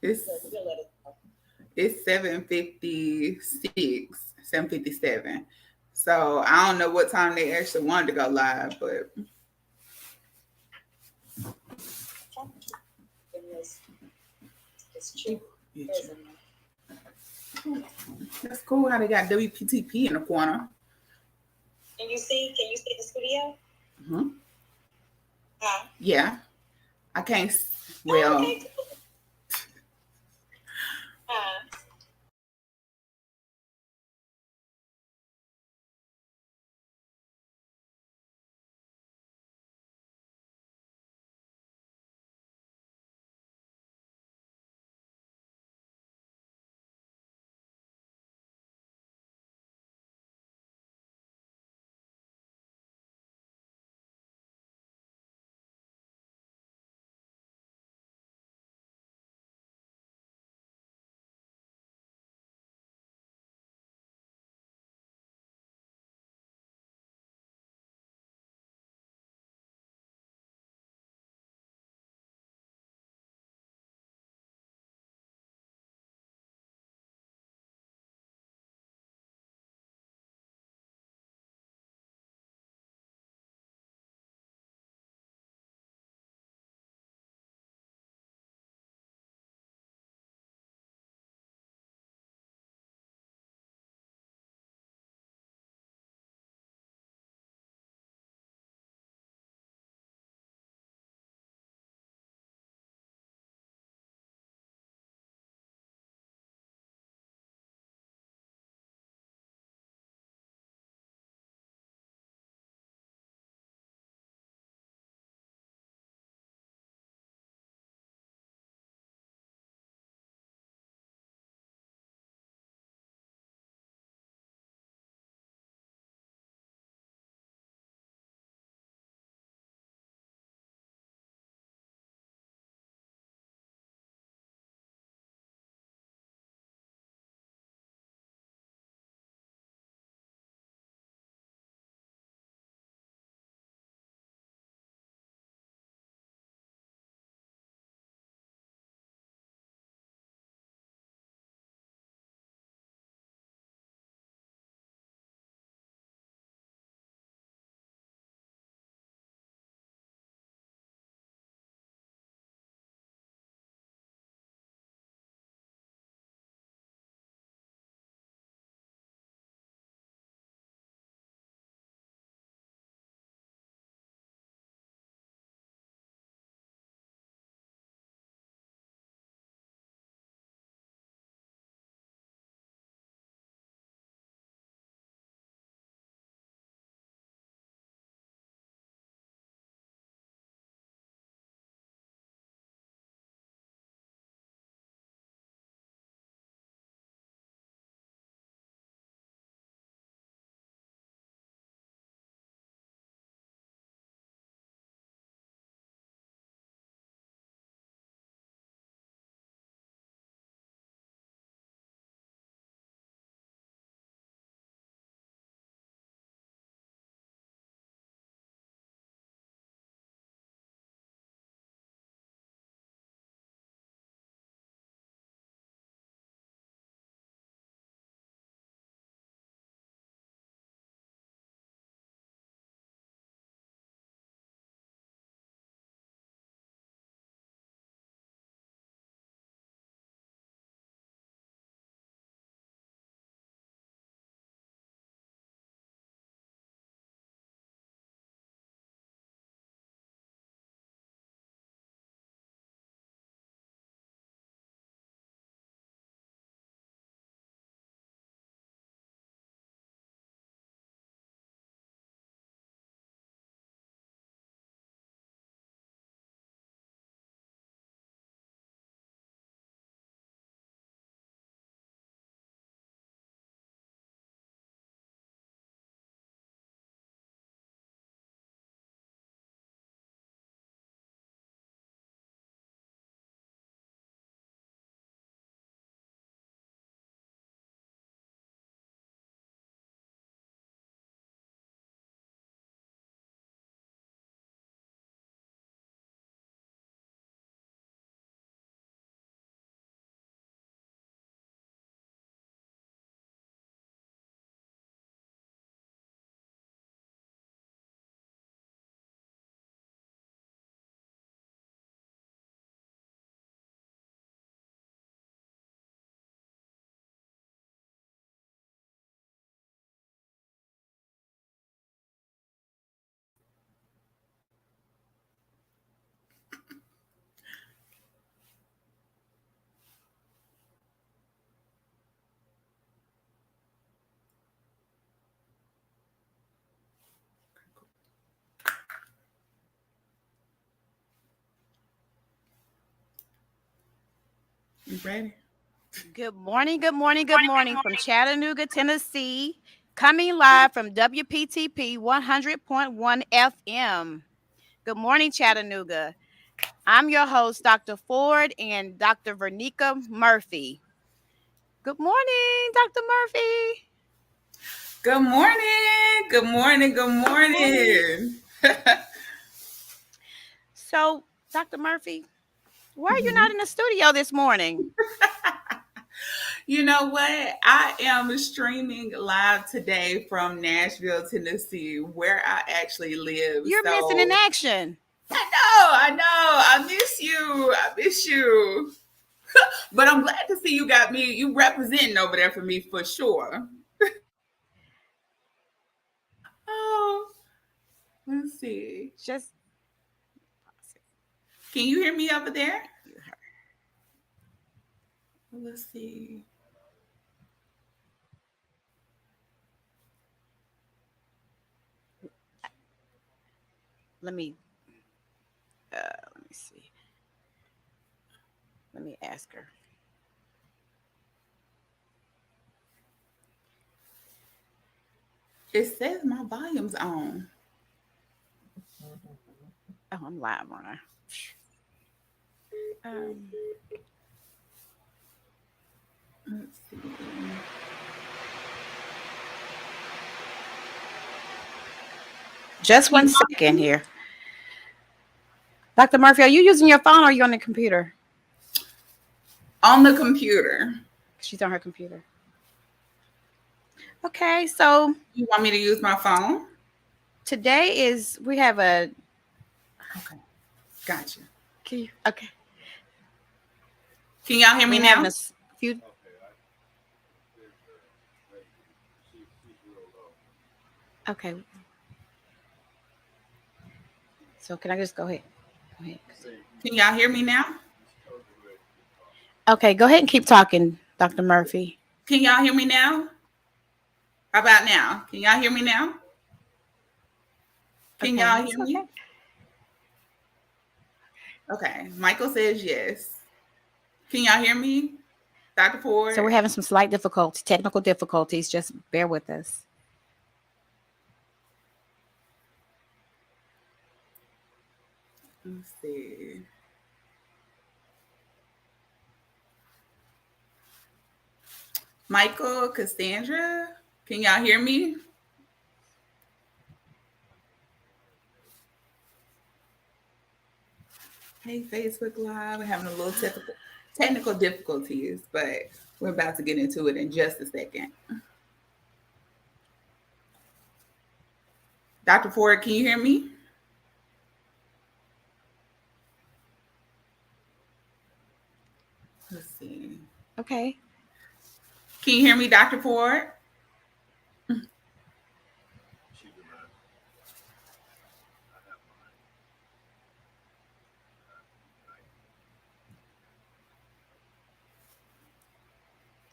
It's it's 7:56, 7:57. So I don't know what time they actually wanted to go live, but that's cool how they got WPTP in the corner. Hmm. Yeah, I can't. Well, You ready? Good morning from Chattanooga, Tennessee. Coming live from WPTP 100.1 FM. Good morning, Chattanooga. I'm your host, Dr. Ford and Dr. Verneka Murphy. Good morning, Dr. Murphy. Good morning. Good morning. Good Good morning. morning. So, Dr. Murphy, why are you not in the studio this morning? You know what? I am streaming live today from Nashville, Tennessee, where I actually live. You're missing in So action. I miss you. I miss you. But I'm glad to see you got me. You representing over there for me for sure. Oh, let's see. Just Can you hear me over there? you heard. Let's see. Let me let me see. Let me ask her. It says my volume's on. Oh, I'm live on her. Um, Let's see. just one second here. Dr. Murphy, are you using your phone or are you on the computer? On the computer. She's on her computer. Okay, so You want me to use my phone? today is we have a Okay, gotcha. okay. Can y'all hear me We're having now? a few. Okay, so can I just go ahead? Go ahead. Can y'all hear me now? Okay, go ahead and keep talking, Dr. Murphy. Can y'all hear me now? How about now? Can y'all hear me now? Can Okay, y'all it's hear okay. me? Okay, Michael says yes. Can y'all hear me? Dr. So Ford? we're having some slight difficulties, technical difficulties. Just bear with us. Let's see. Michael, Cassandra, can y'all hear me? Hey, Facebook Live. We're having a little technical difficulties, but we're about to get into it in just a second. Dr. Ford, can you hear me? Let's see. Okay. Can you hear me, Dr. Ford?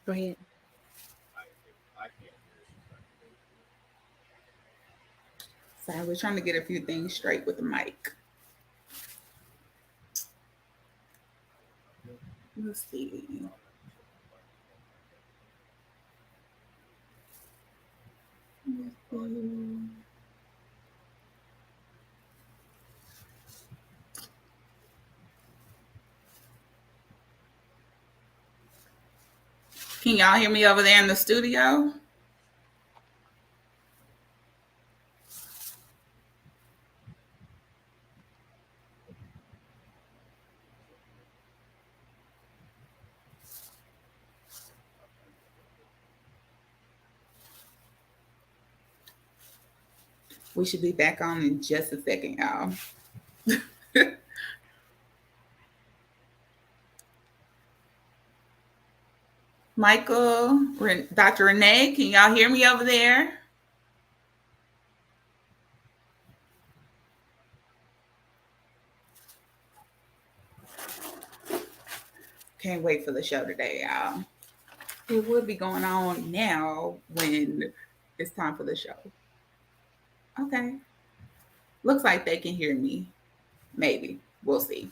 Go ahead. Sorry, we're trying to get a few things straight with the mic. Let's see. Can y'all hear me over there in the studio? We should be back on in just a second, y'all. Michael, Dr. Renee, can y'all hear me over there? Can't wait for the show today, y'all. It would be going on now when it's time for the show. Okay. Looks like they can hear me. Maybe. We'll see.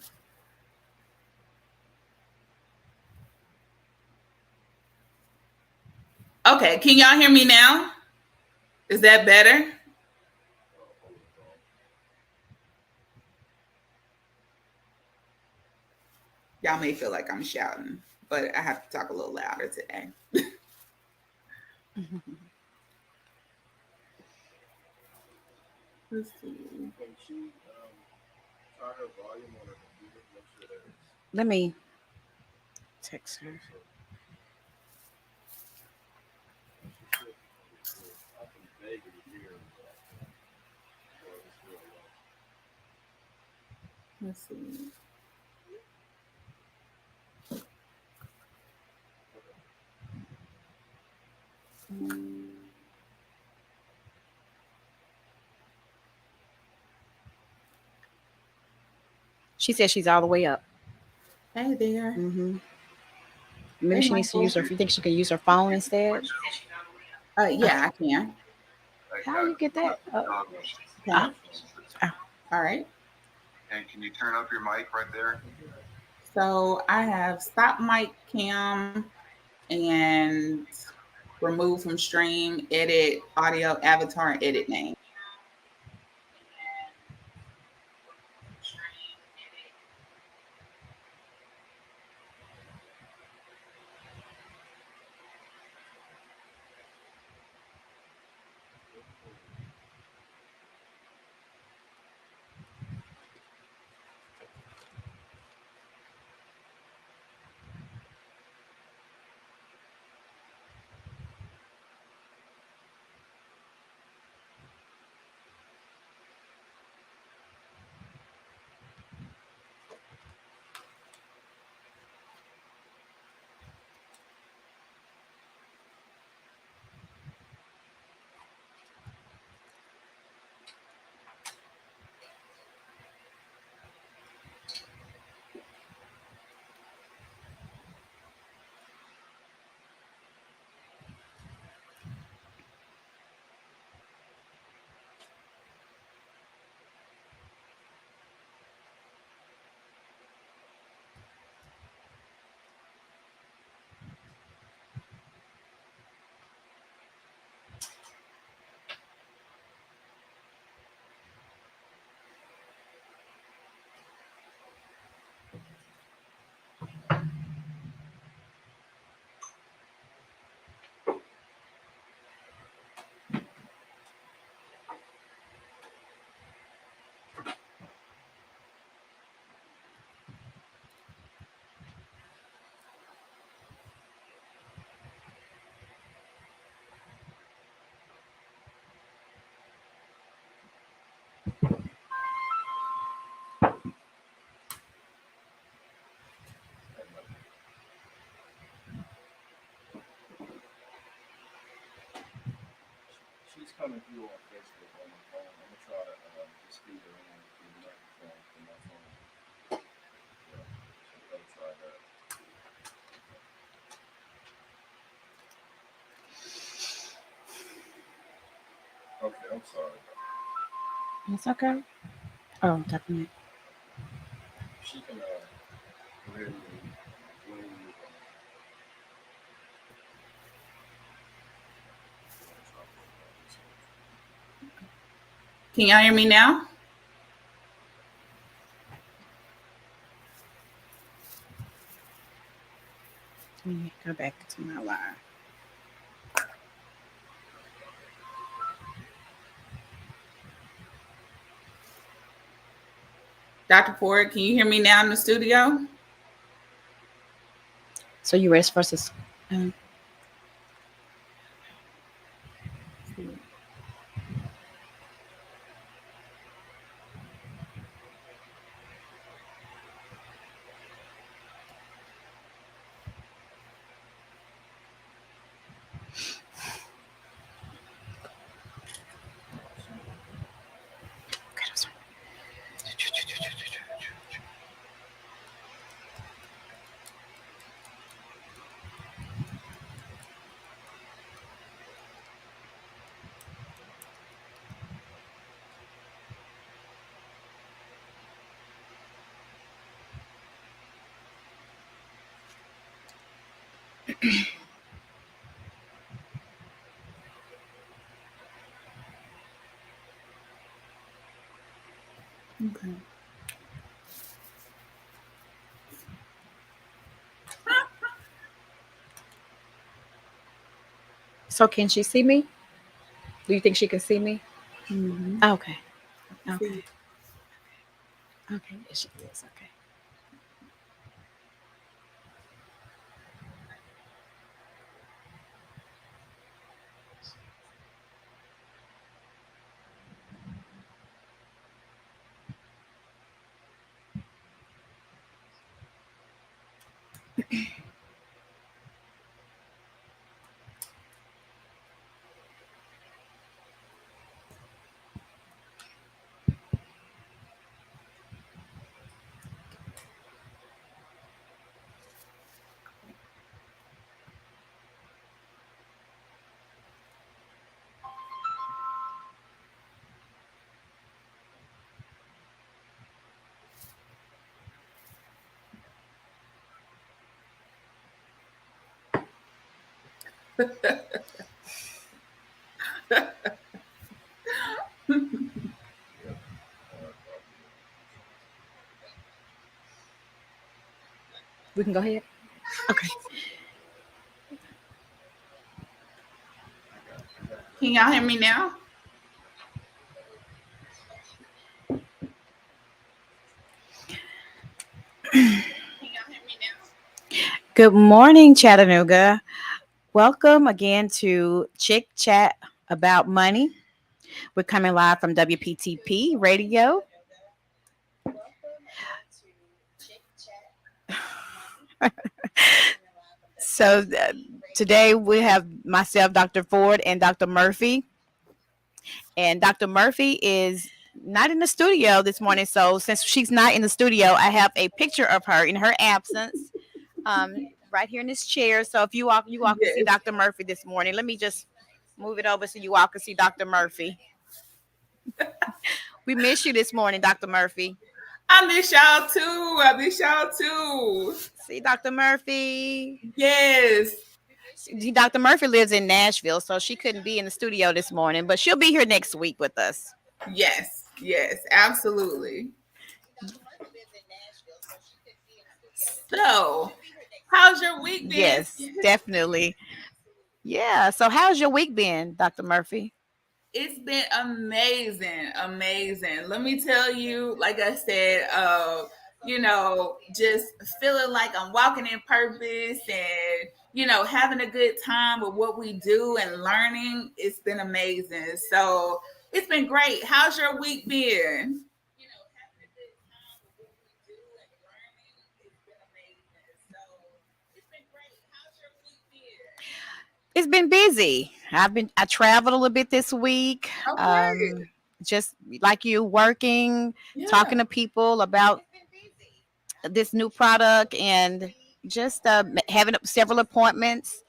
Okay, can y'all hear me now? Is that better? Y'all may feel like I'm shouting, but I have to talk a little louder today. Let's see. Let me text her. Let's see. She said she's all the way up. Hey there. Mm-hmm. Maybe Hey, she needs to Michael. use her. If you think she can use her phone instead. Yeah, I can. How you get that? Okay. Oh. All right. So I have stop mic cam and remove from stream, edit audio, avatar, and edit name. It's okay. Oh, definitely. Can y'all hear me now? Let me go back to my live. Dr. Ford, can you hear me now in the studio? So you rest versus. Um, okay, that's fine. Okay. So can she see me? Do you think she can see me? Mm-hmm. Okay. I can see Okay. you. Okay. Yes, she is. Okay. We can go ahead. Okay. Can y'all hear me now? Good morning, Chattanooga. Welcome again to Chick Chat About Money. We're coming live from WPTP Radio. So today we have myself, Dr. Ford, and Dr. Murphy. And Dr. Murphy is not in the studio this morning. So since she's not in the studio, I have a picture of her in her absence, um, right here in this chair. So if you all can see Yes. Dr. Murphy this morning. Let me just move it over so you all can see Dr. Murphy. We miss you this morning, Dr. Murphy. I miss y'all too. I miss y'all too. See Dr. Murphy. Yes. Dr. Murphy lives in Nashville, so she couldn't be in the studio this morning, but she'll be here next week with us. Yes. Yes. Absolutely. So, how's your week been? Yes, definitely. Yeah. So how's your week been, Dr. Murphy? It's been amazing, amazing. Let me tell you, like I said, just feeling like I'm walking in purpose and, having a good time with what we do and learning. It's been amazing. So it's been great. How's your week been? It's been busy. I traveled a little bit this week. Okay. Just like you, working, Yeah. talking to people about this new product, and just having several appointments,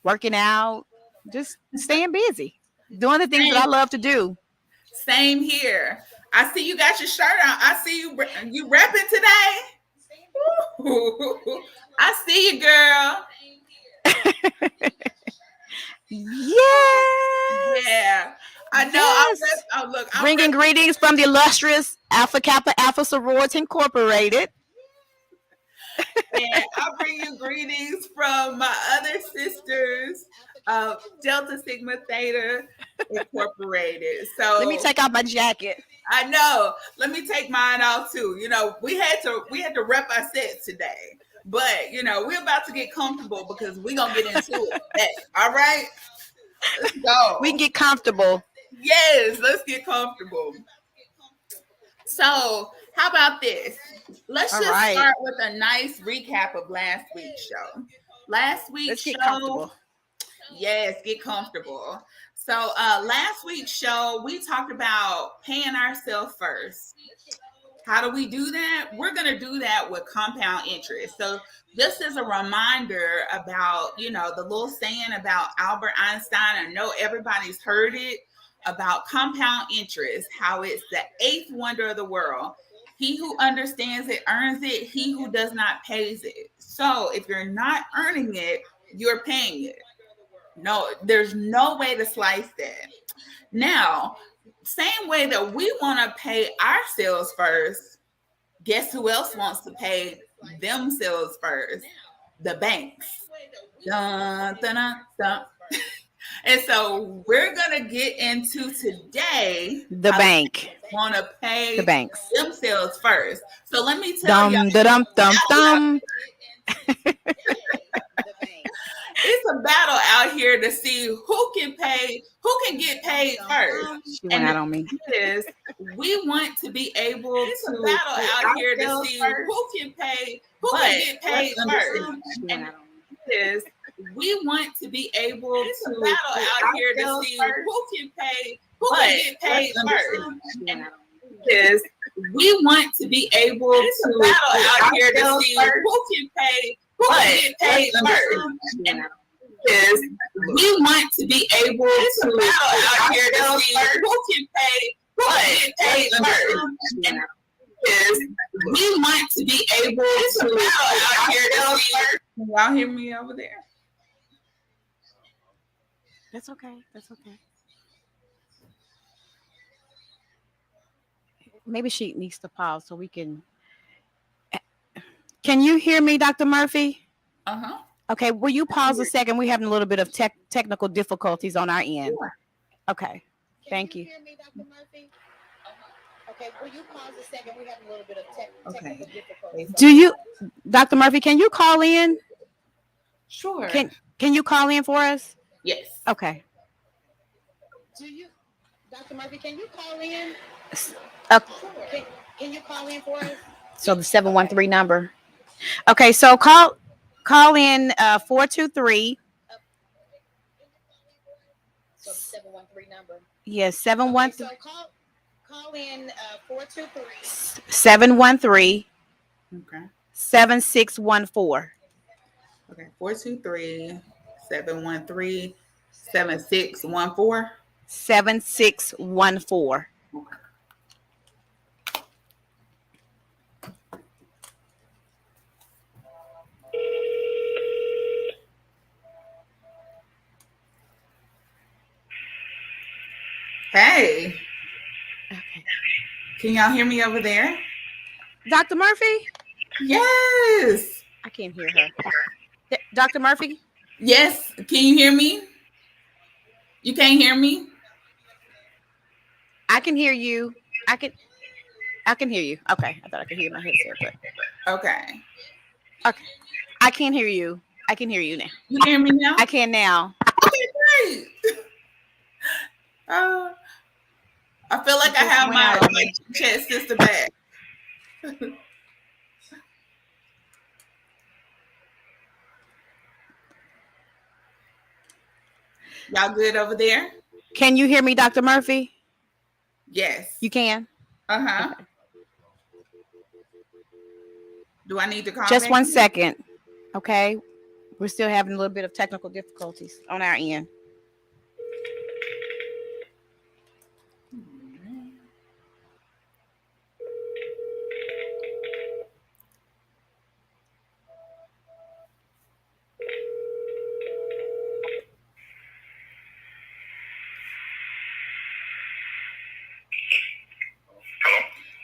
working out, just staying busy, doing the things that I Same, love to do. same here. I see you got your shirt on. I see you repping today. I see you, girl. Yes. Yeah, I know. Yes. Oh, look, I'm Bringing repping. greetings from the illustrious Alpha Kappa Alpha Sorority Incorporated. And I'll bring you greetings from my other sisters, Delta Sigma Theta Incorporated. Let me So take off my jacket. I know. Let me take mine off too. We had to rep our sets today, but we're about to get comfortable because we're gonna get into it today. All right, let's We can go. get comfortable. Yes, let's get comfortable. So, how about this? Let's All just right. start with a nice recap of last week's show. Last week's Let's get show, comfortable. yes, get comfortable. So, last week's show, we talked about paying ourselves first. How do we do that? We're going to do that with compound interest. So, just as a reminder about, the little saying about Albert Einstein, I know everybody's heard it about compound interest, how it's the eighth wonder of the world. He who understands it earns it, he who does not pays it. So, if you're not earning it, you're paying it. No, there's no way to slice that. Now, same way that we want to pay ourselves first, guess who else wants to pay themselves first? The banks. Dun, dun, dun, dun. And so we're going to get into today The how bank. want to pay The banks. themselves first. So let me tell y'all. Dum. It's a battle out here to see who can get paid first. She went out on me. Is we want to be able to battle out here to see who can get paid first. Is we want to be able to battle out here to see who can get paid first. Is we want to be able to battle out here to see who can get paid first. Is we want to be able to battle out here to see who can get paid first. Is we want to be able to battle out here to see. Can y'all hear me over there? That's okay. Maybe she needs to pause so we can. Can you hear me, Dr. Murphy? Uh-huh. Okay, will you pause a second? We're having a little bit of technical difficulties on our end. Sure. Okay, thank you. Can you hear me, Dr. Murphy? Okay, will you pause a second? We're having a little bit of technical difficulties. Do you, Dr. Murphy, can you call in? Sure. Can you call in for us? Yes. Okay. Dr. Murphy, can you call in? Okay. Can you call in for us? So the 713 number. Okay, so call in 423. So the 713 number. Yes, 713. Okay, so call in 423 713. Okay. 7614. Okay. 423 713 7614. 7614. Okay. Hey. Okay. Can y'all hear me over there? Dr. Murphy? Yes. I can't hear her. Dr. Murphy? Yes. Can you hear me? You can't hear me? I can hear you. I can hear you. Okay. I thought I could hear my headset, but Okay. okay. I can't hear you. I can hear you now. You hear me now? I can now. Okay, great. I feel like I have my chat sister back. Y'all good over there? Can you hear me, Dr. Murphy? Yes. You can? Uh-huh. Okay. Do I need to call Just back? 1 second. Okay. We're still having a little bit of technical difficulties on our end.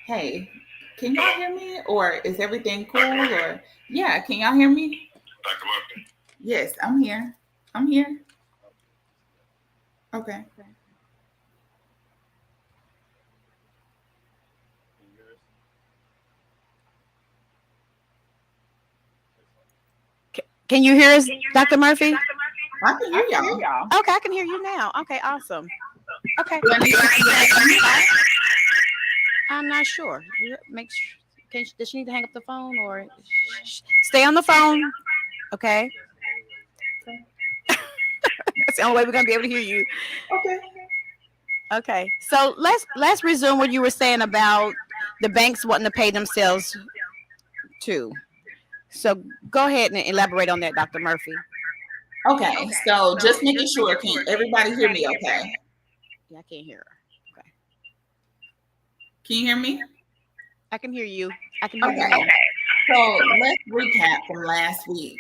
Hey, can y'all hear me? Or is everything cool? Or yeah, can y'all hear me? Dr. Murphy. Yes, I'm here. I'm here. Okay. Can you hear us, Dr. Murphy? I can hear y'all. Okay, I can hear you now. Okay, awesome. Okay. Do I need to- I'm not sure. Make sure. Does she need to hang up the phone or stay on the phone? Okay. That's the only way we're gonna be able to hear you. Okay. Okay. So let's resume what you were saying about the banks wanting to pay themselves too. So go ahead and elaborate on that, Dr. Murphy. Okay. So just making sure, can everybody hear me okay? Yeah, I can't hear her. Okay. Can you hear me? I can hear you. I can hear you. Okay. So let's recap from last week.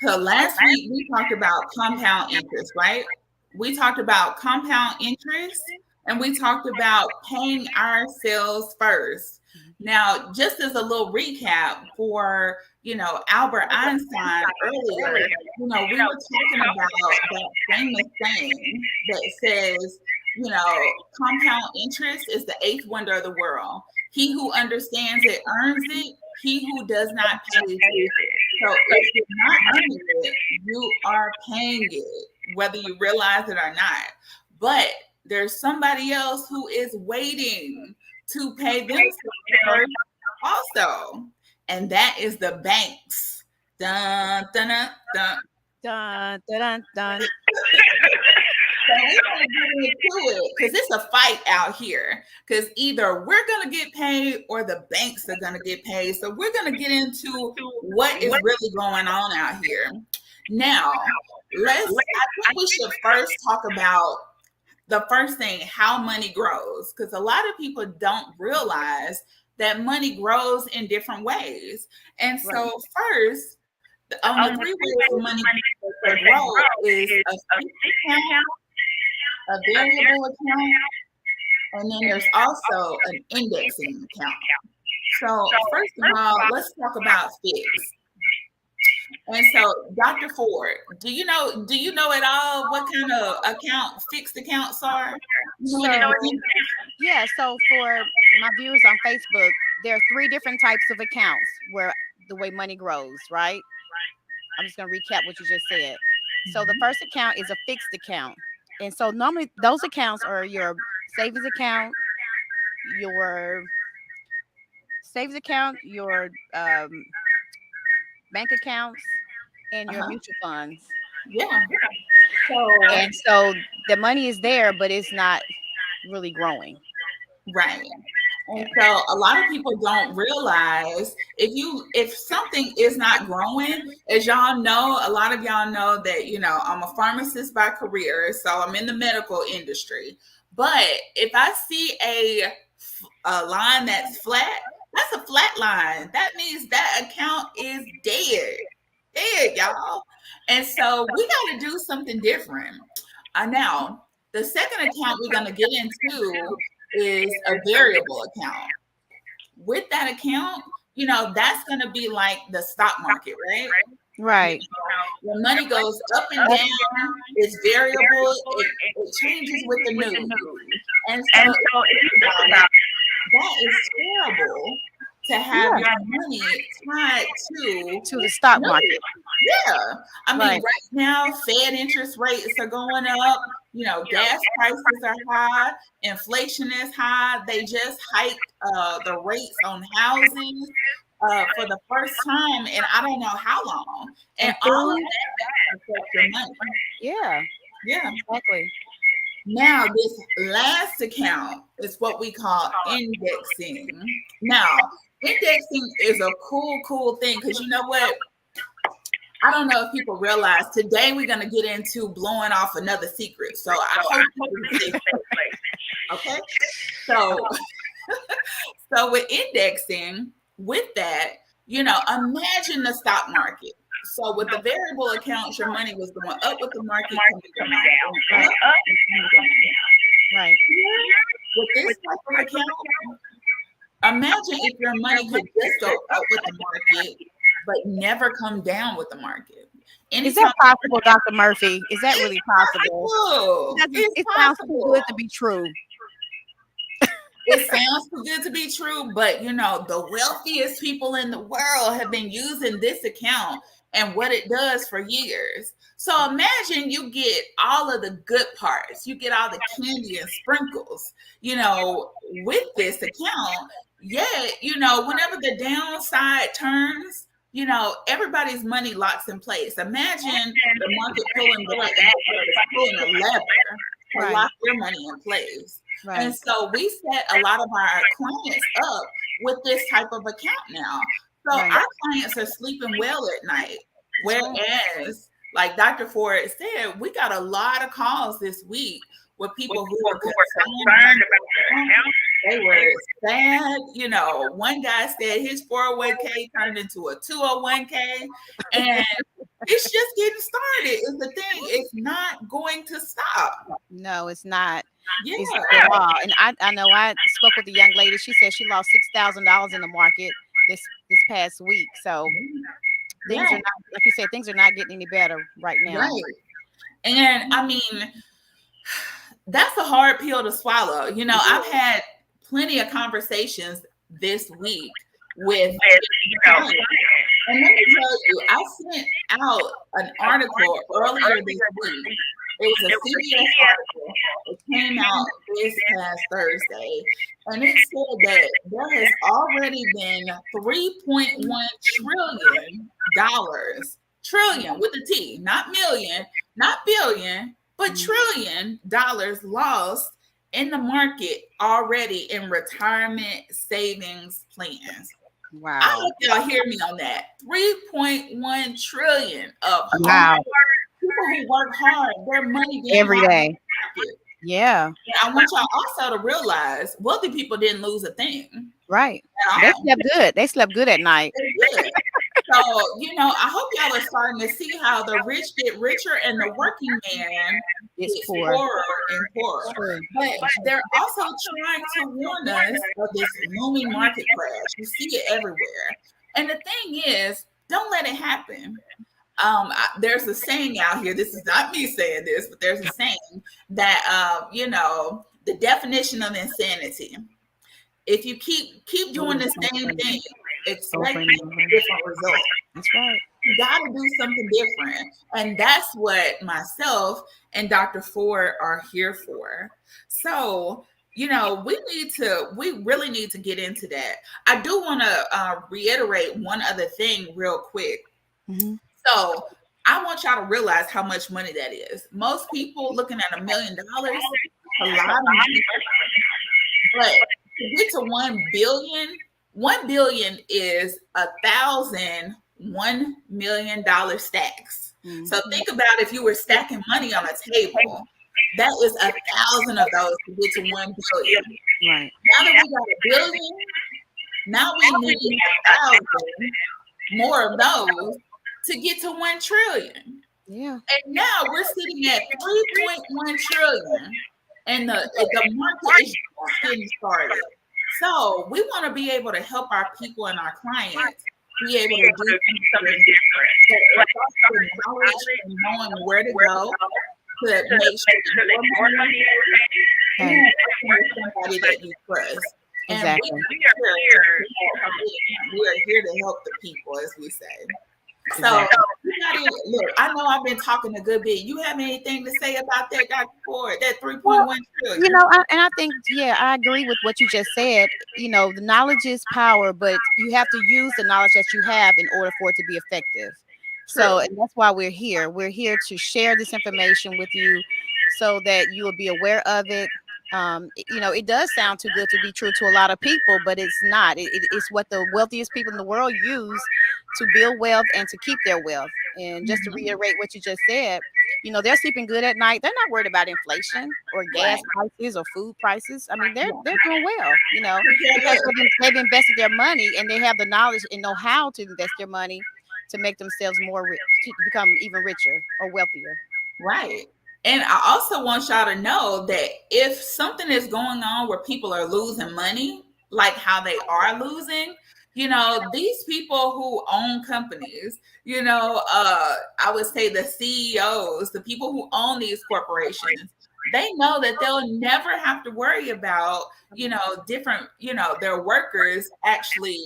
So last week we talked about compound interest, right? We talked about compound interest and we talked about paying ourselves first. Now, just as a little recap for, Albert Einstein earlier, we were talking about that famous saying that says, compound interest is the eighth wonder of the world. He who understands it earns it. He who does not pays it. So if you're not earning it, you are paying it, whether you realize it or not. But there's somebody else who is waiting to pay themselves first also. And that is the banks. Dun, dun, dun, dun. Dun, dun, dun. So we're going to get into it because it's a fight out here. Because either we're going to get paid or the banks are going to get paid. So we're going to get into what is really going on out here. Now, I think we should first talk about the first thing, how money grows. Because a lot of people don't realize that money grows in different ways. And so first, on the 3 ways money grows is a fixed account, a variable account, and then there's also an indexing account. So first of all, let's talk about fixed. And so, Dr. Ford, do you know at all what kind of fixed accounts are? Yeah, so for my viewers on Facebook, there are 3 different types of accounts where the way money grows, right? I'm just going to recap what you just said. So the first account is a fixed account. And so normally those accounts are your savings account, your bank accounts, and your mutual funds. Yeah. And so the money is there, but it's not really growing. Right. And so a lot of people don't realize if something is not growing, as y'all know, a lot of y'all know that, I'm a pharmacist by career, so I'm in the medical industry. But if I see a line that's flat, that's a flat line. That means that account is dead, y'all. And so we got to do something different. Now, the second account we're going to get into is a variable account. With that account, that's going to be like the stock market, right? Right. When money goes up and down, it's variable. It changes with the news. And so that is terrible to have your money tied to the stock market. Yeah. I mean, right now, Fed interest rates are going up. Gas prices are high. Inflation is high. They just hiked the rates on housing for the first time in I don't know how long. And all of that affects your money. Yeah. Yeah. Exactly. Now, this last account is what we call indexing. Now, indexing is a cool thing because you know what? I don't know if people realize today we're going to get into blowing off another secret. So I hope you stay safe. Okay. So with indexing, with that, imagine the stock market. So with the variable accounts, your money was going up with the market coming down. Right. With this type of account, imagine if your money could just go up with the market, but never come down with the market. Is that possible, Dr. Murphy? Is that really possible? It sounds too good to be true. It sounds too good to be true, but the wealthiest people in the world have been using this account and what it does for years. So imagine you get all of the good parts. You get all the candy and sprinkles, with this account. Yet, whenever the downside turns, everybody's money locks in place. Imagine the market pulling a lever to lock your money in place. Right. And so we set a lot of our clients up with this type of account now. So our clients are sleeping well at night. Whereas, like Dr. Ford said, we got a lot of calls this week with people who were concerned about their account. They were sad. One guy said his 401k turned into a 201k. And, It's just getting started. Is the thing. It's not going to stop. No, it's not. Yeah. It's at all. And I know I spoke with a young lady. She said she lost $6,000 in the market this past week. So things Yeah. are not, like you said, things are not getting any better right now. Right. And I mean, that's a hard pill to swallow. You know, I've had plenty of conversations this week with clients. And let me tell you, I sent out an article earlier this week. It was a CBS article. It came out this past Thursday. And it said that there has already been $3.1 trillion with a T, not million, not billion, but $1 trillion lost in the market already in retirement savings plans. Wow. I hope y'all hear me on that. 3.1 trillion of Wow. people who work hard, their money being Every lost day. in the market. Yeah. And I want y'all also to realize wealthy people didn't lose a thing. Right. They slept good. They slept good at night. They did. So, you know, I hope y'all are starting to see how the rich get richer and the working man It's gets poor. poorer and poorer. True. But they're also trying to warn us of this looming market crash. You see it everywhere. And the thing is, don't let it happen. There's a saying out here. This is not me saying this, but there's a saying that you know, the definition of insanity. If you keep doing the same thing, expecting different results. That's right. You got to do something different. And that's what myself and Dr. Ford are here for. So, you know, we really need to get into that. I do want to reiterate one other thing real quick. Mm-hmm. So I want y'all to realize how much money that is. Most people looking at $1 million, a lot of money. But to get to 1 billion, 1 billion is 1,000 $1 million stacks. Mm-hmm. So think about if you were stacking money on a table, that is 1,000 of those to get to 1 billion. Right. Now that we got 1 billion, now we need 1,000 more of those to get to 1 trillion. Yeah. And now we're sitting at 3.1 trillion. And the market is just getting started. So we want to be able to help our people and our clients be able to do something different. Knowledge and knowing where to go to make sure your money is somebody that you trust. Exactly. And we are here to help the people, as we say. So, look, I know I've been talking a good bit. You have anything to say about that, Dr. Ford? That 3.1 trillion? You know, I think, yeah, I agree with what you just said. You know, the knowledge is power, but you have to use the knowledge that you have in order for it to be effective. True. So, and that's why we're here. We're here to share this information with you so that you will be aware of it. You know, it does sound too good to be true to a lot of people, but it's not. It's what the wealthiest people in the world use to build wealth and to keep their wealth. And just to reiterate what you just said, you know, they're sleeping good at night. They're not worried about inflation or gas prices or food prices. I mean, they're doing well, you know, because they've invested their money and they have the knowledge and know how to invest their money to make themselves more rich, to become even richer or wealthier. Right. And I also want y'all to know that if something is going on where people are losing money, like how they are losing, you know, these people who own companies, you know, I would say the CEOs, the people who own these corporations, they know that they'll never have to worry about, you know, different, you know, their workers actually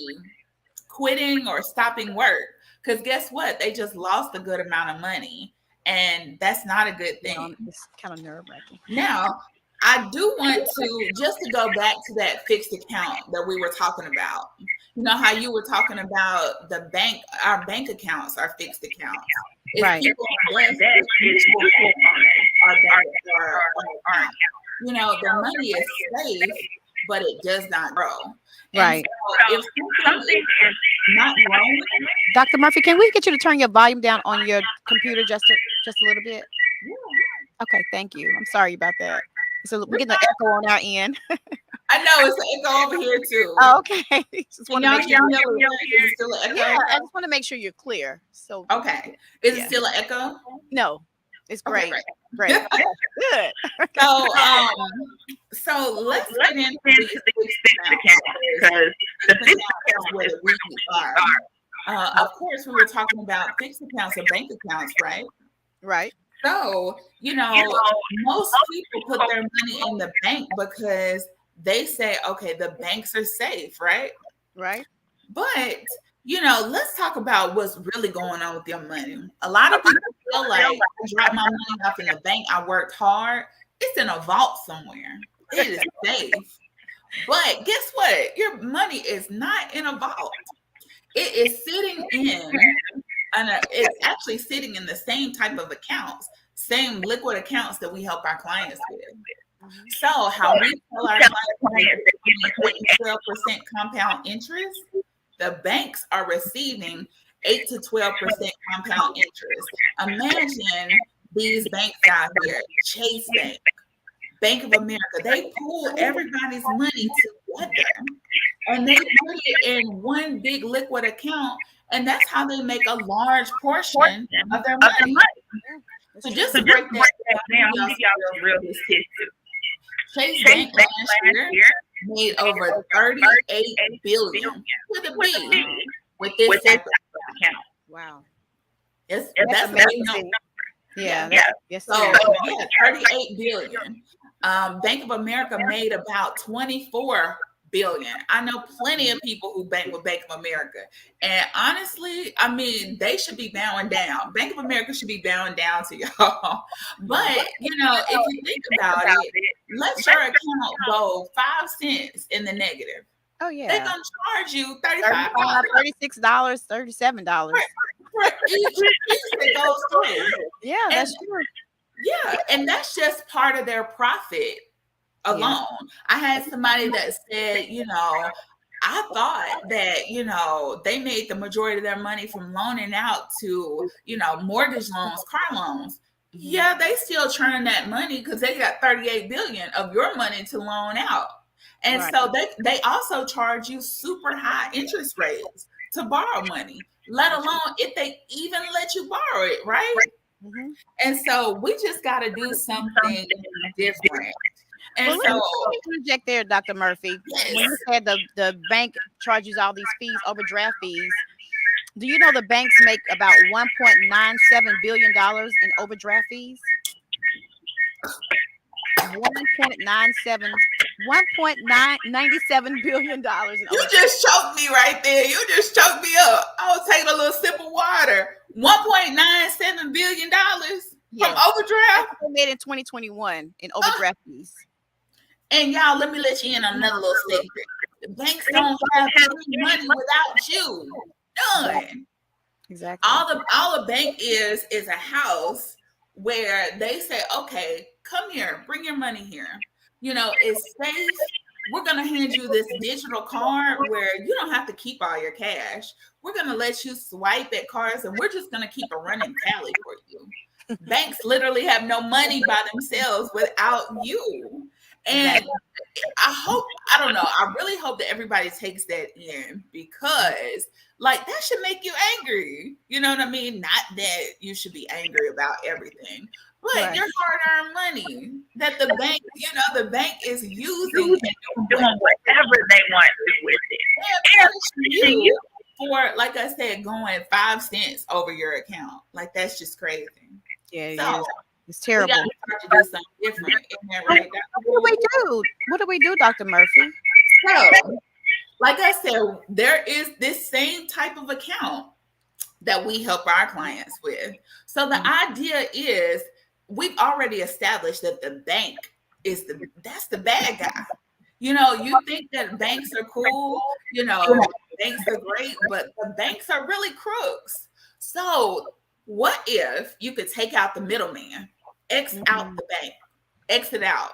quitting or stopping work. Because guess what? They just lost a good amount of money. And that's not a good thing. You know, it's kind of nerve-wracking. Now, I do want to just to go back to that fixed account that we were talking about. You know how you were talking about the bank, our bank accounts are fixed accounts. If Right. people invest, our bank account. You know, the money is safe, but it does not grow. Right. So if something is not growing, Dr. Murphy, can we get you to turn your volume down on your computer just a little bit? yeah. Okay, thank you. I'm sorry about that. So we're getting an echo on our end. I know it's an echo over here too. Oh, okay. Just Can want to y'all make hear sure. me over here? Is it still an Yeah, echo? I just want to make sure you're clear. So Okay. Is it yeah, still an echo? no, it's Okay, great, great. great, good. So let's get into these fixed accounts because fixed accounts is where the weeds are. Of course, we were talking about fixed accounts or bank accounts, right? Right. So, most people put their money in the bank because they say, okay, the banks are safe, right? Right. But, let's talk about what's really going on with your money. A lot of people feel like I dropped my money off in the bank. I worked hard. It's in a vault somewhere. It is safe. But guess what? Your money is not in a vault. It is sitting it's actually sitting in the same type of accounts, same liquid accounts that we help our clients with. So how we tell our clients that we're paying 12% compound interest, the banks are receiving 8 to 12% compound interest. Imagine these banks out here, Chase Bank, Bank of America, they pool everybody's money together and they put it in one big liquid account. And that's how they make a large portion of their money. So just to break that down, y'all some real statistics. Chase Bank last year made over 38 billion with a B with this type of account. Wow. That's That's a big amazing. number. Yeah. Yes. So 38 billion. Bank of America made about 24 billion. I know plenty of people who bank with Bank of America. And honestly, I mean, they should be bowing down. Bank of America should be bowing down to y'all. But, if you think about it, let your account go 5 cents in the negative. Oh They're yeah. going to charge you $35. $36, $37. For each piece that goes through. Yeah, that's true. Yeah, and that's just part of their profit alone. I had somebody that said, I thought that, they made the majority of their money from loaning out to, mortgage loans, car loans. Yeah, they still churn that money because they got 38 billion of your money to loan out. And so they also charge you super high interest rates to borrow money, let alone if they even let you borrow it, right? Mm-hmm. And so we just got to do something different. And let me interject there, Dr. Murphy. Yes. When you said the bank charges all these fees, overdraft fees, do you know the banks make about $1.97 billion in overdraft fees? $1.97 billion in You just choked me right there. You just choked me up. I was taking a little sip of water. $1.97 billion from overdraft. They made in 2021 in overdraft fees. And y'all, let me let you in on another little secret. The banks don't have any money without you. None. Exactly. All the bank is a house where they say, okay, come here, bring your money here. It's safe. We're going to hand you this digital card where you don't have to keep all your cash. We're going to let you swipe at cards and we're just going to keep a running tally for you. Banks literally have no money by themselves without you. And I really hope that everybody takes that in because that should make you angry. You know what I mean? Not that you should be angry about everything, but your hard-earned money that the bank is using and doing whatever they want to do with it. And you for, like I said, going 5 cents over your account. That's just crazy. Yeah, so, it's terrible. We got to start to do something different. Isn't that right? What do we do, Dr. Murphy? So, like I said, there is this same type of account that we help our clients with. So the idea is we've already established that the bank that's the bad guy. You think that banks are cool, banks are great, but the banks are really crooks. So what if you could take out the middleman, X out the bank, exit out,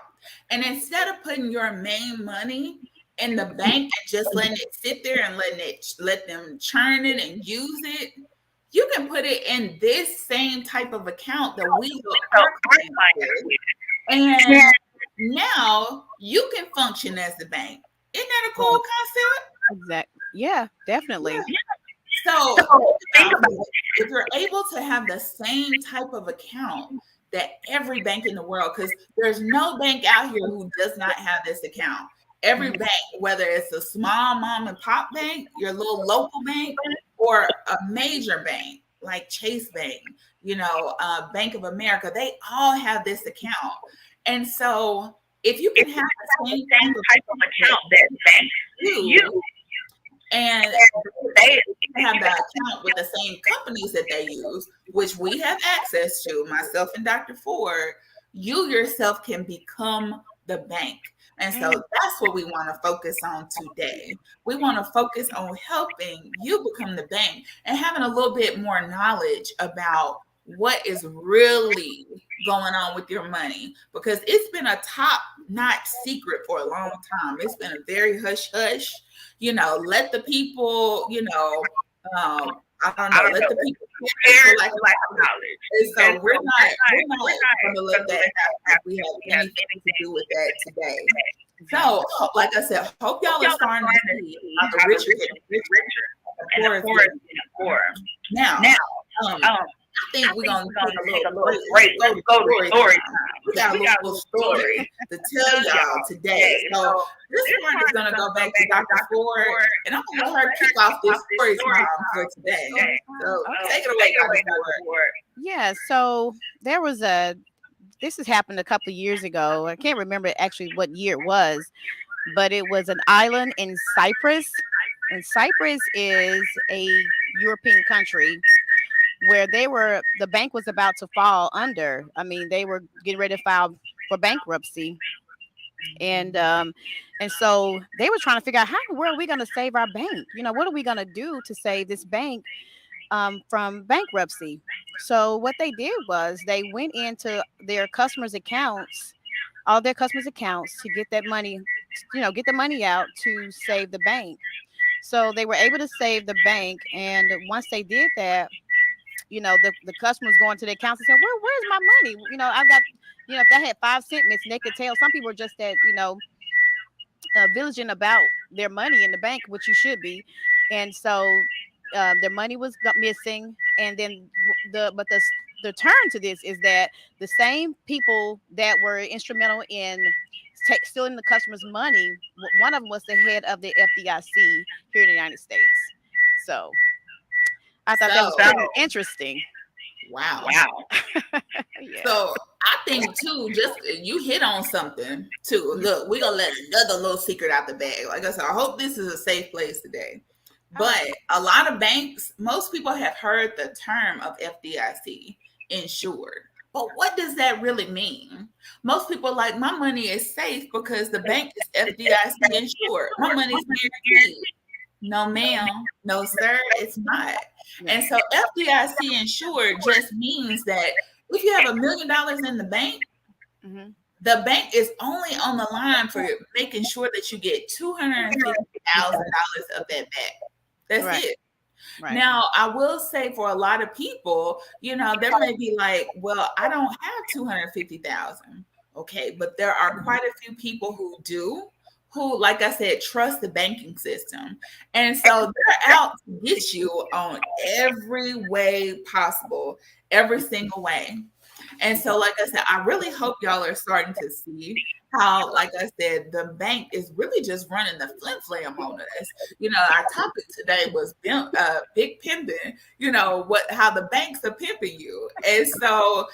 and instead of putting your main money in the bank and just letting it sit there and let them churn it and use it, you can put it in this same type of account that we help our clients with. And now you can function as a bank. Isn't that a cool Right. concept? Exactly. Yeah, definitely. Yeah. So think about it. If you're able to have the same type of account that every bank in the world, because there's no bank out here who does not have this account. Every Mhm. bank, whether it's a small mom and pop bank, your little local bank, or a major bank like Chase Bank, Bank of America, they all have this account. And so if you can have the same type of account that banks use, and they have the account with the same companies that they use, which we have access to, myself and Dr. Ford, you yourself can become the bank. And so that's what we want to focus on today. We want to focus on helping you become the bank and having a little bit more knowledge about what is really going on with your money, because it's been a top notch secret for a long time. It's been a very hush hush, let the people, I don't know, let the people share for lack of knowledge. And so we're not going to let that happen. We have anything to do with that today. So, like I said, hope y'all are starting to see how the rich are getting richer and the poor is getting poorer. Now, I think we're going to take a little break. Let's go to story time. We got a little story to tell y'all today. So this part is going to go back to Dr. Ford, and I'm going to let her kick off this story time for today. So take it away, Dr. Ford. Yeah, so this has happened a couple of years ago. I can't remember actually what year it was, but it was an island in Cyprus. And Cyprus is a European country where the bank was about to fall under. I mean, they were getting ready to file for bankruptcy. And so they were trying to figure out, how in the world are we going to save our bank? What are we going to do to save this bank from bankruptcy? So what they did was they went into their customers' accounts, all their customers' accounts, to get that money, get the money out to save the bank. So they were able to save the bank. And once they did that, the customers going to their accounts and saying, where's my money? I've got, if they had 5 cent missing, they could tell. Some people are just that, vigilant about their money in the bank, which you should be. And so their money was missing. And then the turn to this is that the same people that were instrumental in stealing the customer's money, one of them was the head of the FDIC here in the United States. So I thought that was pretty interesting. Wow. Yeah. So I think too, just you hit on something too. Look, we're gonna let another little secret out the bag. Like I said, I hope this is a safe place today. But a lot of banks, most people have heard the term of FDIC, insured. But what does that really mean? Most people are like, my money is safe because the bank is FDIC insured. My money's guaranteed. No, ma'am. No, sir, it's not. And so FDIC insured just means that if you have $1 million in the bank, the bank is only on the line for making sure that you get $250,000 of that back. That's it. Right. Now, I will say for a lot of people, there may be like, well, I don't have 250,000. Okay, but there are quite a few people who do, who, like I said, trust the banking system. And so they're out to get you on every way possible, every single way. And so, like I said, I really hope y'all are starting to see how, like I said, the bank is really just running the flim flam on us. Our topic today was big pimping, how the banks are pimping you. And so,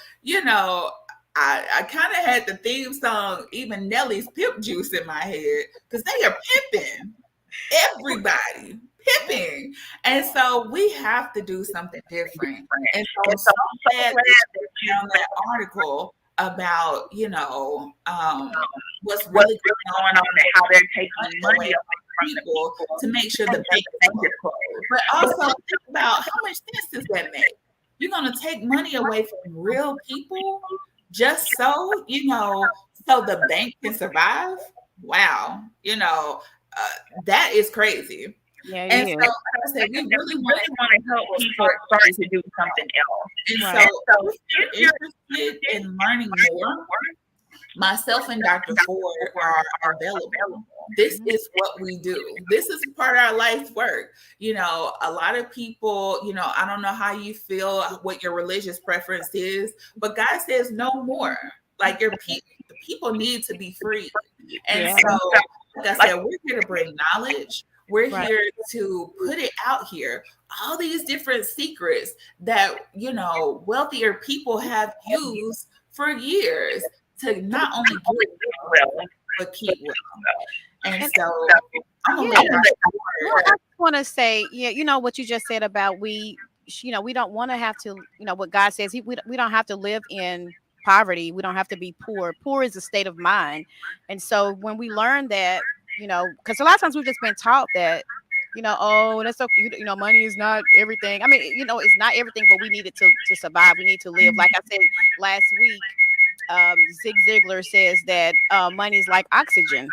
I kind of had the theme song, even Nelly's Pimp Juice in my head, because they are pimping everybody, pimping. And so we have to do something different. And so I'm so glad that you found that article about, what's really going on and how they're taking money away from people to make sure the bank is closed. But also think about how much sense does that make? You're going to take money away from real people just so, so the bank can survive? Wow. That is crazy. Yeah, and so, like I said, we really want to help people starting to do something else. And so if you're interested in learning more, myself and Dr. Ford are available. This Mhm. is what we do. This is part of our life's work. A lot of people, I don't know how you feel, what your religious preference is, but God says no more. Like the people need to be free. And Yeah. so, like I said, we're here to bring knowledge. We're Right. here to put it out here. All these different secrets that, wealthier people have used for years to not only get well, but keep well. And And so I'm gonna yeah. let Dr. Well, Ford. I just want to say, yeah, what you just said about we don't want to have to, what God says, we don't have to live in poverty. We don't have to be poor. Poor is a state of mind. And so when we learn that, because a lot of times we've just been taught that, oh, that's okay. Money is not everything. I mean, it's not everything, but we need it to survive. We need to live. Like I said last week, Zig Ziglar says that money is like oxygen.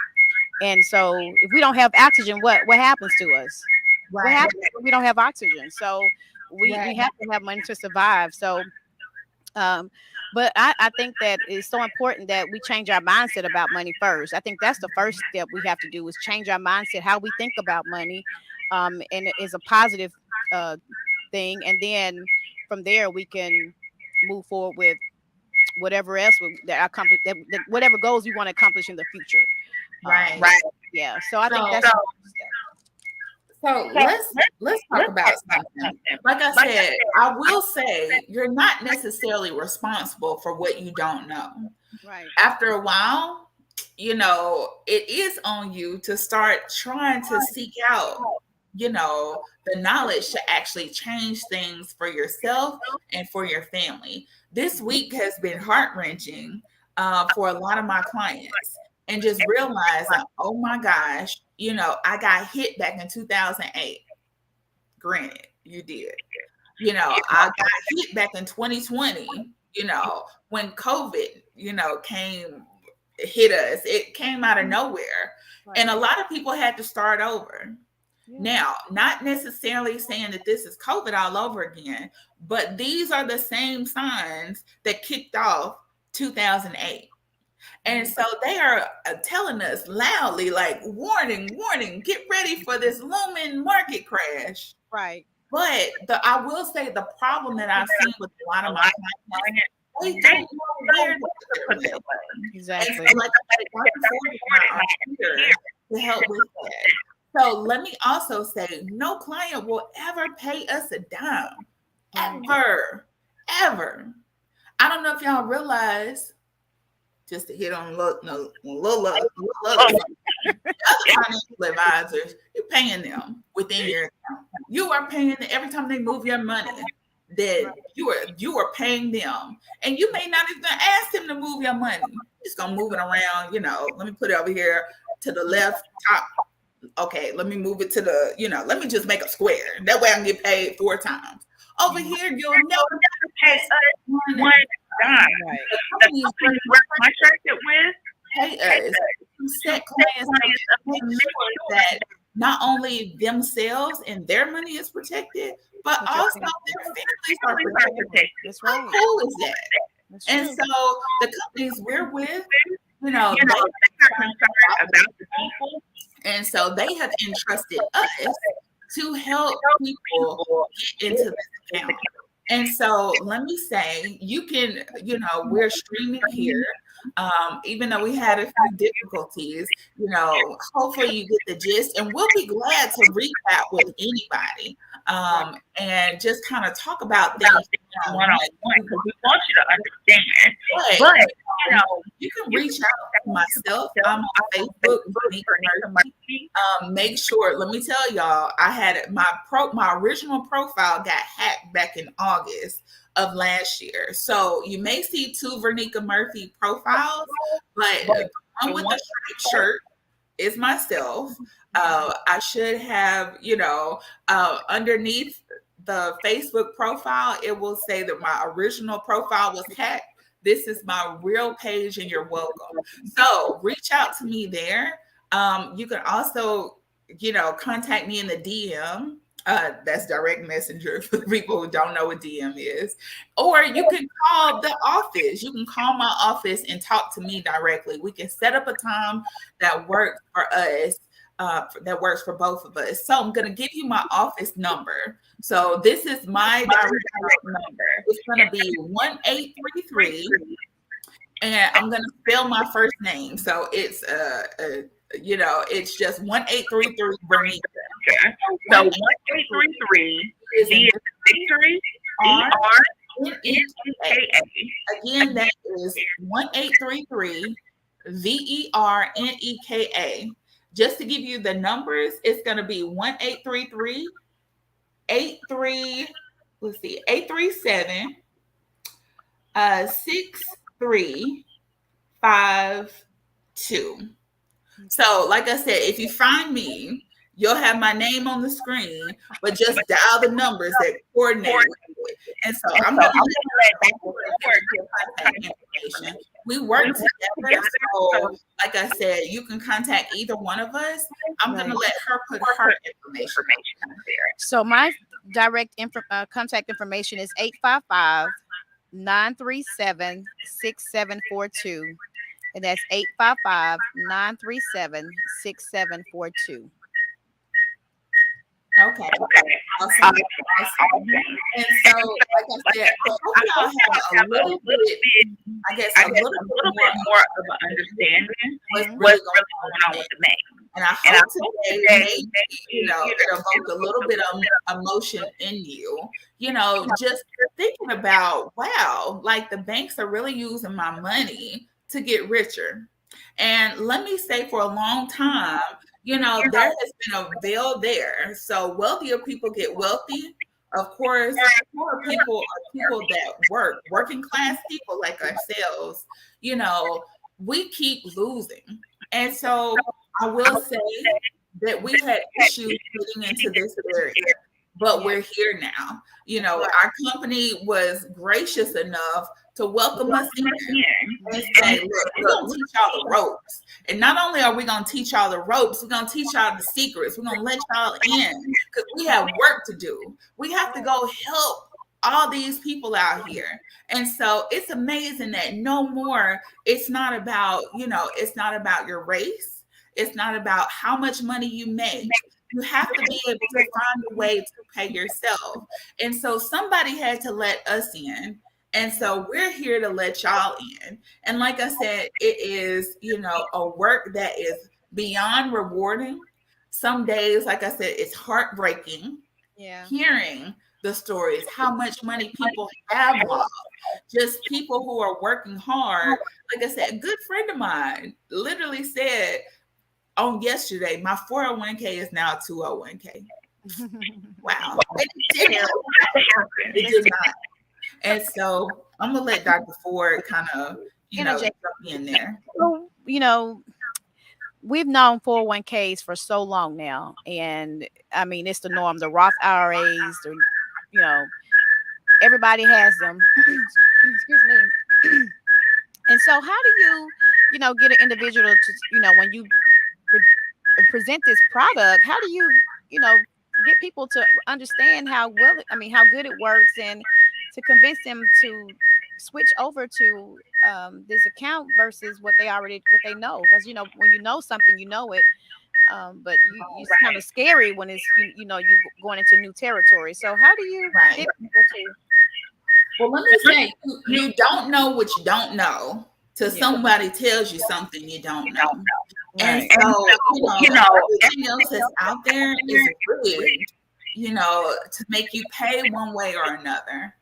And so if we don't have oxygen, what happens to us? What Right, happens when we don't have oxygen? So we right, have to have money to survive. So um, but I think that it's so important that we change our mindset about money first. I think that's the first step we have to do is change our mindset, how we think about money, and it is a positive uh, thing. And then from there we can move forward with whatever else that accomplish that whatever goals we want to accomplish in the future. right. Right. Yeah. So I think So that's the first step. so let's talk about something. Like I said, I will say you're not necessarily responsible for what you don't know. Right. After a while, it is on you to start trying to seek out, the knowledge to actually change things for yourself and for your family. This week has been heart wrenching for a lot of my clients. And just realizing, oh my gosh, I got hit back in 2008. Granted, you did. I got hit back in 2020, when COVID, came hit us. It came out of nowhere. Right. And a lot of people had to start over. Yeah. Now, not necessarily saying that this is COVID all over again, but these are the same signs that kicked off 2008. And so they are telling us loudly, like, warning, warning, get ready for this looming market crash. Right. But I will say the problem that I've seen with a lot of my clients, they don't know where to put their money. And Exactly. so, like I said, Dr. Ford and I are here to help with that. So let me also say, no client will ever pay us a dime, Right. ever, ever. I don't know if y'all realize, just to hit on little financial advisors, you're paying them within your account. You are paying them every time they move your money. That you are paying them, and you may not even ask them to move your money. You're just gonna move it around. Let me put it over here to the left top. Okay, let me move it to the. Let me just make a square. That way I can get paid 4 times. Over here, you'll never pay us one dime. Right. The companies we're contracted with pay us to set clients up to make sure that not only themselves and their money is protected, but But your also family. their families are protected. That's How right. cool is that? That's And true. so the companies we're with, they are concerned about the people. And so they have entrusted us to help people get into this account. And so let me say, you can, we're streaming here. Even though we had a few difficulties, hopefully you get the gist, and we'll be glad to reach out with anybody and just kind of talk about things one on one because we want you to understand. But you can reach out to myself. I'm on Facebook, Verneka Murphy. Make sure. Let me tell y'all, I had my original profile got hacked back in August of last year. So you may see 2 Verneka Murphy profiles, but the one with the striped shirt is myself. I should have, underneath the Facebook profile, it will say that my original profile was hacked. This is my real page, and you're welcome. So reach out to me there. You can also, contact me in the DM. That's direct messenger for the people who don't know what DM is. Or you can call the office. You can call my office and talk to me directly. We can set up a time that works for us, that works for both of us. So I'm going to give you my office number. So this is my direct number. It's going to be 1833. And I'm going to spell my first name. So it's, it's just 1833 Verneka. So 1833 is V is victory, ERNEKA. Again, that is 1833 VERNEKA. Just to give you the numbers, it's going to be 1833 837 6352. So, like I said, if you find me, you'll have my name on the screen, but just dial the numbers that coordinate with it. And so I'm going to let contact information. We work together. So, like I said, you can contact either one of us. I'm going to let her put her information there. So my direct contact information is 855-937-6742. And that's 855-937-6742. Okay. Awesome. And so, like I said, I hope y'all have a little bit more of an understanding what's really going on with the name. And I hope today maybe, it'll evoke a little bit of emotion in you, just thinking about, wow, like the banks are really using my money to get richer. And let me say, for a long time, there has been a veil there. So wealthier people get wealthy. Of course, poor people are people that working class people like ourselves, we keep losing. And so I will say that we had issues getting into this area, but we're here now. Our company was gracious enough to welcome us in and say, look, we're going to teach y'all the ropes. And not only are we going to teach y'all the ropes, we're going to teach y'all the secrets. We're going to let y'all in because we have work to do. We have to go help all these people out here. And so it's amazing that no more, it's not about your race. It's not about how much money you make. You have to be able to find a way to pay yourself. And so somebody had to let us in. And so we're here to let y'all in. And like I said, it is, a work that is beyond rewarding. Some days, like I said, it's heartbreaking. Yeah. Hearing the stories, how much money people have lost. Just people who are working hard. Like I said, a good friend of mine literally said on yesterday, my 401k is now 201k. Wow. It did not. And so I'm going to let Dr. Ford kind of, jump in there. So, we've known 401ks for so long now. And I mean, it's the norm. The Roth IRAs, everybody has them. Excuse me. And so how do you, get an individual to, when you present this product, how do you, get people to understand how good it works and to convince them to switch over to this account versus what they know? Because when you know something, you know it, but it's kind of scary when it's you're going into new territory. So how do you get people to? Well, let me say, you don't know what you don't know till somebody tells you something you don't know. And so, everything else that's out there is rigged, to make you pay one way or another.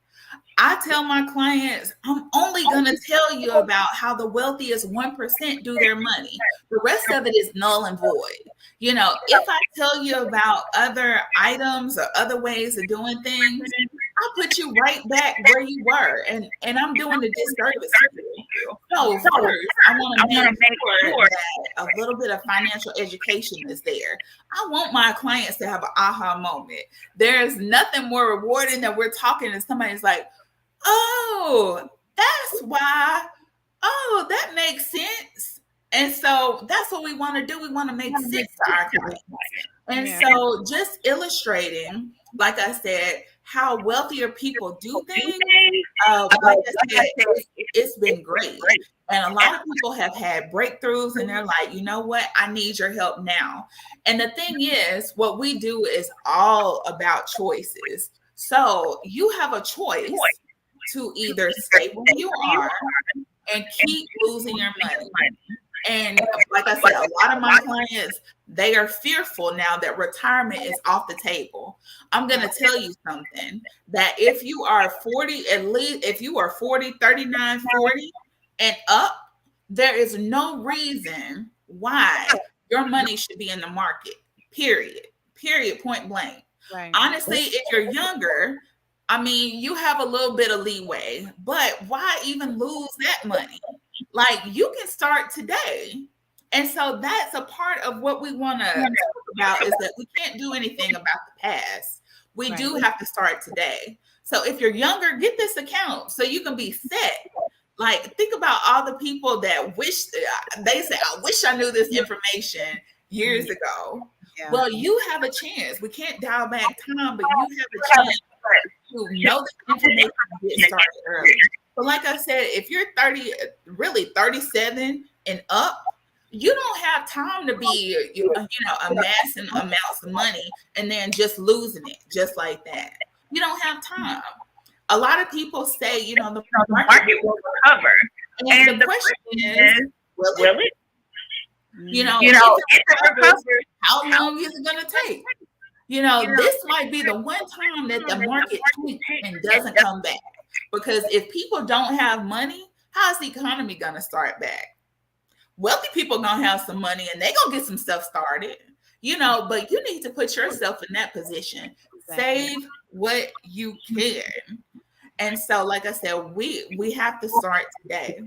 I tell my clients, I'm only going to tell you about how the wealthiest 1% do their money. The rest of it is null and void. If I tell you about other items or other ways of doing things, I'll put you right back where you were. And I'm doing a disservice to you. So first, I want to make sure that a little bit of financial education is there. I want my clients to have an aha moment. There's nothing more rewarding than we're talking and somebody's like, oh, that's why. Oh, that makes sense. And so that's what we want to do. We want to make sense to our clients. And Yeah. so just illustrating, like I said, how wealthier people do things, like I said, it's been great. And a lot of people have had breakthroughs and they're like, you know what? I need your help now. And the thing is, what we do is all about choices. So you have a choice to either stay where you are and keep losing your money. And like I said, a lot of my clients, they are fearful now that retirement is off the table. I'm going to tell you something, that if you are 40, at least if you are 40, 39, 40 and up, there is no reason why your money should be in the market. Period, point blank. Right. Honestly, if you're younger, I mean, you have a little bit of leeway, but why even lose that money? Like, you can start today. And so that's a part of what we want to talk about, is that we can't do anything about the past. We do have to start today. So if you're younger, get this account so you can be set. Like, think about all the people that wish, they say, I wish I knew this information years ago. Yeah. Well, you have a chance. We can't dial back time, but you have a chance to know the information and get started early. But like I said, if you're 30, really 37 and up, you don't have time to be, amassing amounts of money and then just losing it just like that. You don't have time. A lot of people say, the market will recover. And the question is, will it? If it recovers, how long is it going to take? This might be the one time that the market tanks and doesn't come back. Because if people don't have money, how's the economy going to start back? Wealthy people are going to have some money and they're going to get some stuff started, but you need to put yourself in that position. Save what you can. And so, like I said, we have to start today.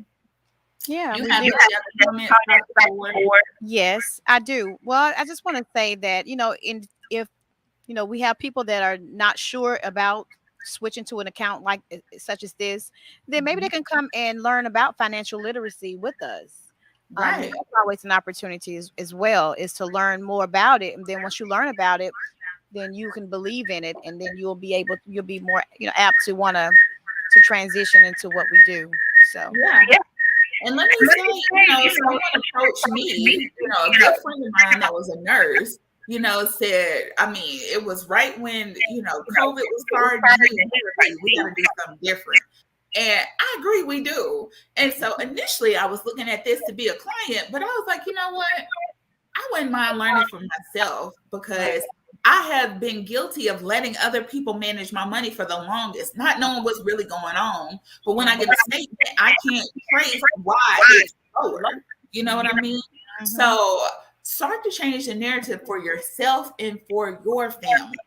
Yeah. You have any other comments? Yes, I do. Well, I just want to say that, if we have people that are not sure about switching to an account like such as this, then maybe they can come and learn about financial literacy with us. Right. That's always an opportunity as well, is to learn more about it. And then once you learn about it, then you can believe in it, and then you'll be more, apt to want to transition into what we do. So yeah. And let me say, someone approached me, a good friend of mine that was a nurse, said, it was right when, COVID was starting, we got to do something different. And I agree, we do. And so initially I was looking at this to be a client, but I was like, you know what? I wouldn't mind learning for myself, because I have been guilty of letting other people manage my money for the longest, not knowing what's really going on. But when I get a statement, I can't trace why it's lower. You know what I mean? Mm-hmm. So start to change the narrative for yourself and for your family.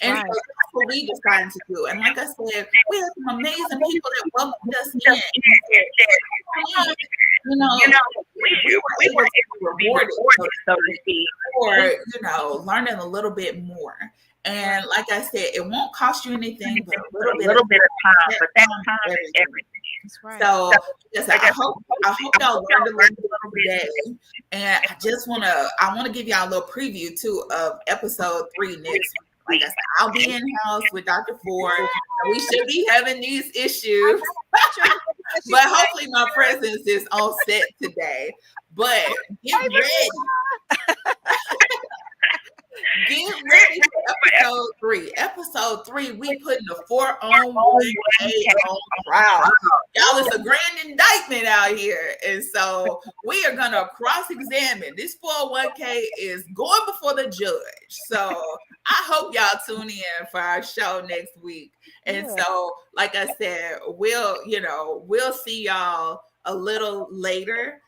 So that's what we decided to do. And like I said, we have some amazing people that welcomed us in. We were able to be rewarded, so to speak, for, learning a little bit more. And like I said, it won't cost you anything but a little bit of time, but that time is everything. That's right. So yes, I hope y'all learned a little bit today. And I want to give y'all a little preview too of episode 3 next week. Like I said, I'll be in house with Dr. Ford. We should be having these issues. But hopefully my presence is on set today. But get ready. Get ready for episode 3. Episode 3, we putting the 401k on trial. Y'all, it's a grand indictment out here. And so we are going to cross-examine. This 401k is going before the judge. So I hope y'all tune in for our show next week. And so, like I said, we'll see y'all a little later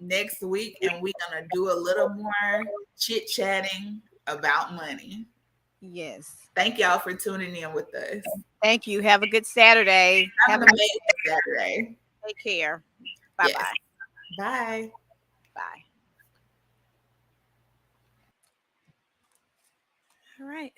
next week, and we're gonna do a little more chit-chatting about money. Yes. Thank y'all for tuning in with us. Thank you. Have a good Saturday. Have an amazing Saturday. Take care. Bye-bye. Yes. Bye. Bye. All right.